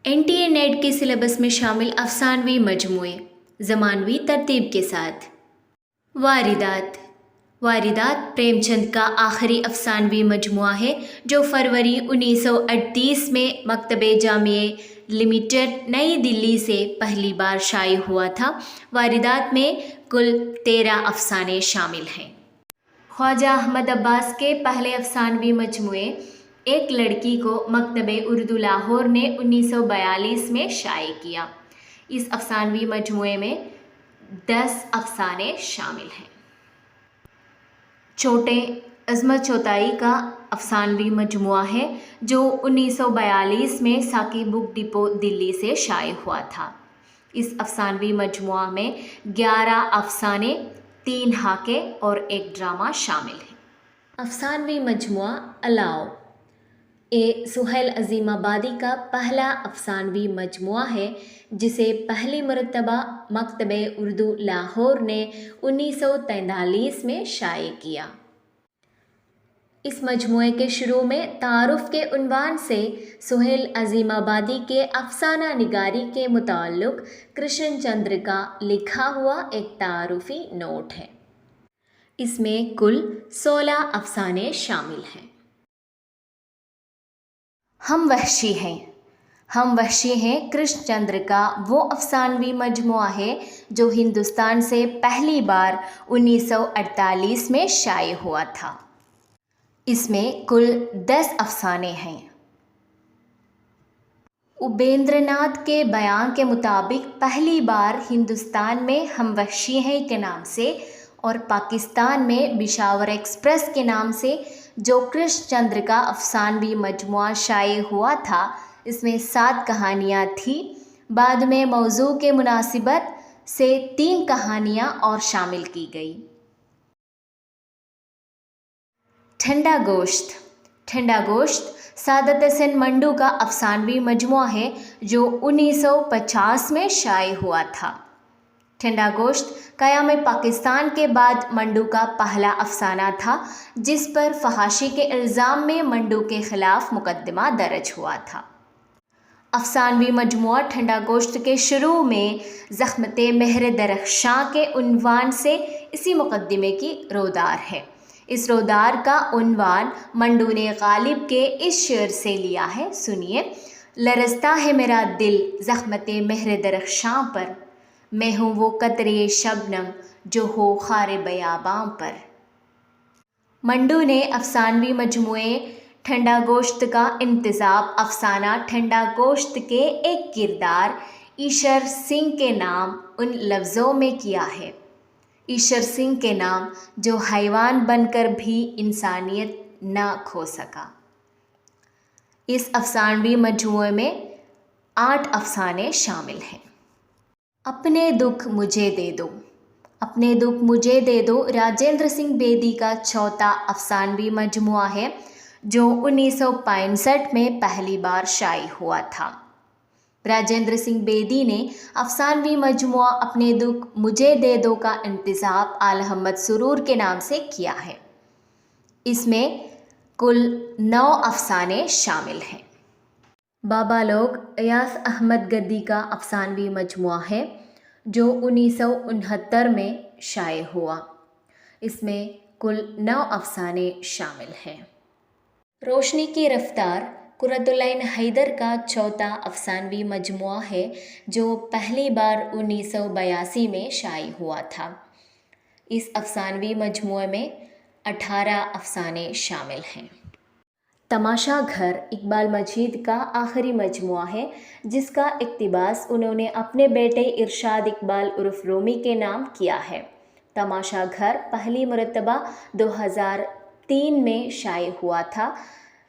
NTA net के syllabus में शामिल अफसानवी मजमूए ज़मानवी तरतीब के साथ। वारिदात। वारिदात प्रेमचंद का आखिरी अफसानवी मजमुआ है जो फरवरी 1938 में मकतबे जामिया लिमिटेड नई दिल्ली से पहली बार शाये हुआ था। वारिदात में कुल 13 अफसाने शामिल हैं। ख्वाजा अहमद अब्बास के पहले अफसानवी मजमुए एक लड़की को मकतबे उर्दू लाहौर ने 1942 में शाये किया। इस अफसानवी मजमुए में 10 अफसाने शामिल हैं। छोटे अज़मत चौताई का अफसानवी मजमुआ है जो 1942 में साकी बुक डिपो दिल्ली से शाये हुआ था। इस अफसानवी मजमुआ में 11 अफसाने, 3 हाके और एक ड्रामा शामिल है। अफसानवी मजमुआ अलाओ सुहैल अज़ीमाबादी का पहला अफसानवी मजमुआ है जिसे पहली मरतबा मकतबे उर्दू लाहौर ने 1943 में शाये किया। इस मजमुए के शुरू में तारुफ़ के उन्वान से सुहैल अज़ीमाबादी के अफसाना निगारी के मुताल्लिक़ कृष्ण चंद्र का लिखा हुआ एक तारुफ़ी नोट है। इसमें कुल 16 अफसाने शामिल हैं। हम वहशी हैं। हम वहशी हैं कृष्णचंद्र का वो अफसानवी मजमुआ है जो हिंदुस्तान से पहली बार 1948 में शाये हुआ था। इसमें कुल 10 अफसाने हैं। उपेंद्रनाथ के बयान के मुताबिक पहली बार हिंदुस्तान में हम वहशी हैं के नाम से और पाकिस्तान में बिशावर एक्सप्रेस के नाम से जो कृष्णचंद्र का अफसानवी मजमुआ शाये हुआ था, इसमें 7 कहानियाँ थी। बाद में मौजू के मुनासिबत से 3 कहानियाँ और शामिल की गई। ठंडा गोश्त। ठंडा गोश्त सादत हसन मंडू का अफसानवी मजमुआ है जो 1950 में शाये हुआ था। ठंडा गोश्त क़याम पाकिस्तान के बाद मंडू का पहला अफसाना था जिस पर फहाशी के इल्ज़ाम में मंडू के ख़िलाफ़ मुकदमा दर्ज हुआ था। अफसानवी मजमुआ ठंडा गोश्त के शुरू में ज़ख्मते मेहर दरख्शां के उन्वान से इसी मुकदमे की रोदार है। इस रोदार का उन्वान मंडू ने गालिब के इस शेर से लिया है, सुनिए। लरज़ता है मेरा दिल ज़ख्मते मेहर दरख्शां पर, मैं हूँ वो कतरे शबनम जो हो खारे बयाबां पर। मंडू ने अफसानवी मजमुए ठंडा गोश्त का इंतज़ाब अफसाना ठंडा गोश्त के एक किरदार ईशर सिंह के नाम उन लफ्ज़ों में किया है। ईशर सिंह के नाम जो हैवान बनकर भी इंसानियत न खो सका। इस अफसानवी मजमुए में 8 अफसाने शामिल हैं। अपने दुख मुझे दे दो। अपने दुख मुझे दे दो राजेंद्र सिंह बेदी का चौथा अफसानवी मजमुआ है जो 1965 में पहली बार शाये हुआ था। राजेंद्र सिंह बेदी ने अफसानवी मजमुआ अपने दुख मुझे दे दो का इंतज़ाब आल अहमद सुरूर के नाम से किया है। इसमें कुल 9 अफसाने शामिल हैं। बाबा लोग अयास अहमद गद्दी का अफसानवी मजमुआ है जो 1969 में शाये हुआ। इसमें कुल 9 अफसाने शामिल हैं। रोशनी की रफ्तार कुर्रतुल-ऐन हैदर का चौथा अफसानवी मजमुआ है जो पहली बार 1982 में शाये हुआ था। इस अफसानवी मजमुए में 18 अफसाने शामिल हैं। तमाशा घर इकबाल मजीद का आखिरी मजमुआ है जिसका इक़्तिबास उन्होंने अपने बेटे इरशाद इकबाल उर्फ रोमी के नाम किया है। तमाशा घर पहली मरतबा 2003 में शाये हुआ था।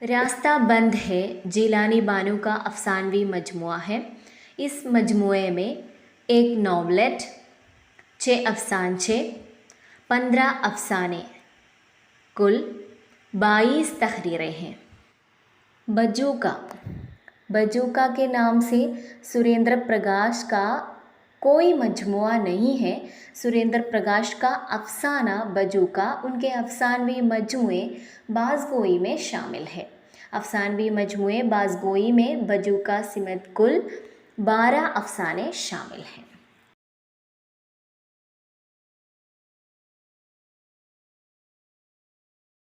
रास्ता बंद है जिलानी बानो का अफसानवी मजमुआ है। इस मजमुए में 1 नॉवलेट, 6 अफसानचे, 15 अफसाने, कुल 22 तहरीरें हैं। बजूका के नाम से सुरेंद्र प्रकाश का कोई मजमुआ नहीं है। सुरेंद्र प्रकाश का अफसाना बजूका उनके अफसानवी मजमुए बाज़गोई में शामिल है। अफसानवी मजमूए बाज़गोई में बजू का सिमत कुल 12 अफसाने शामिल हैं।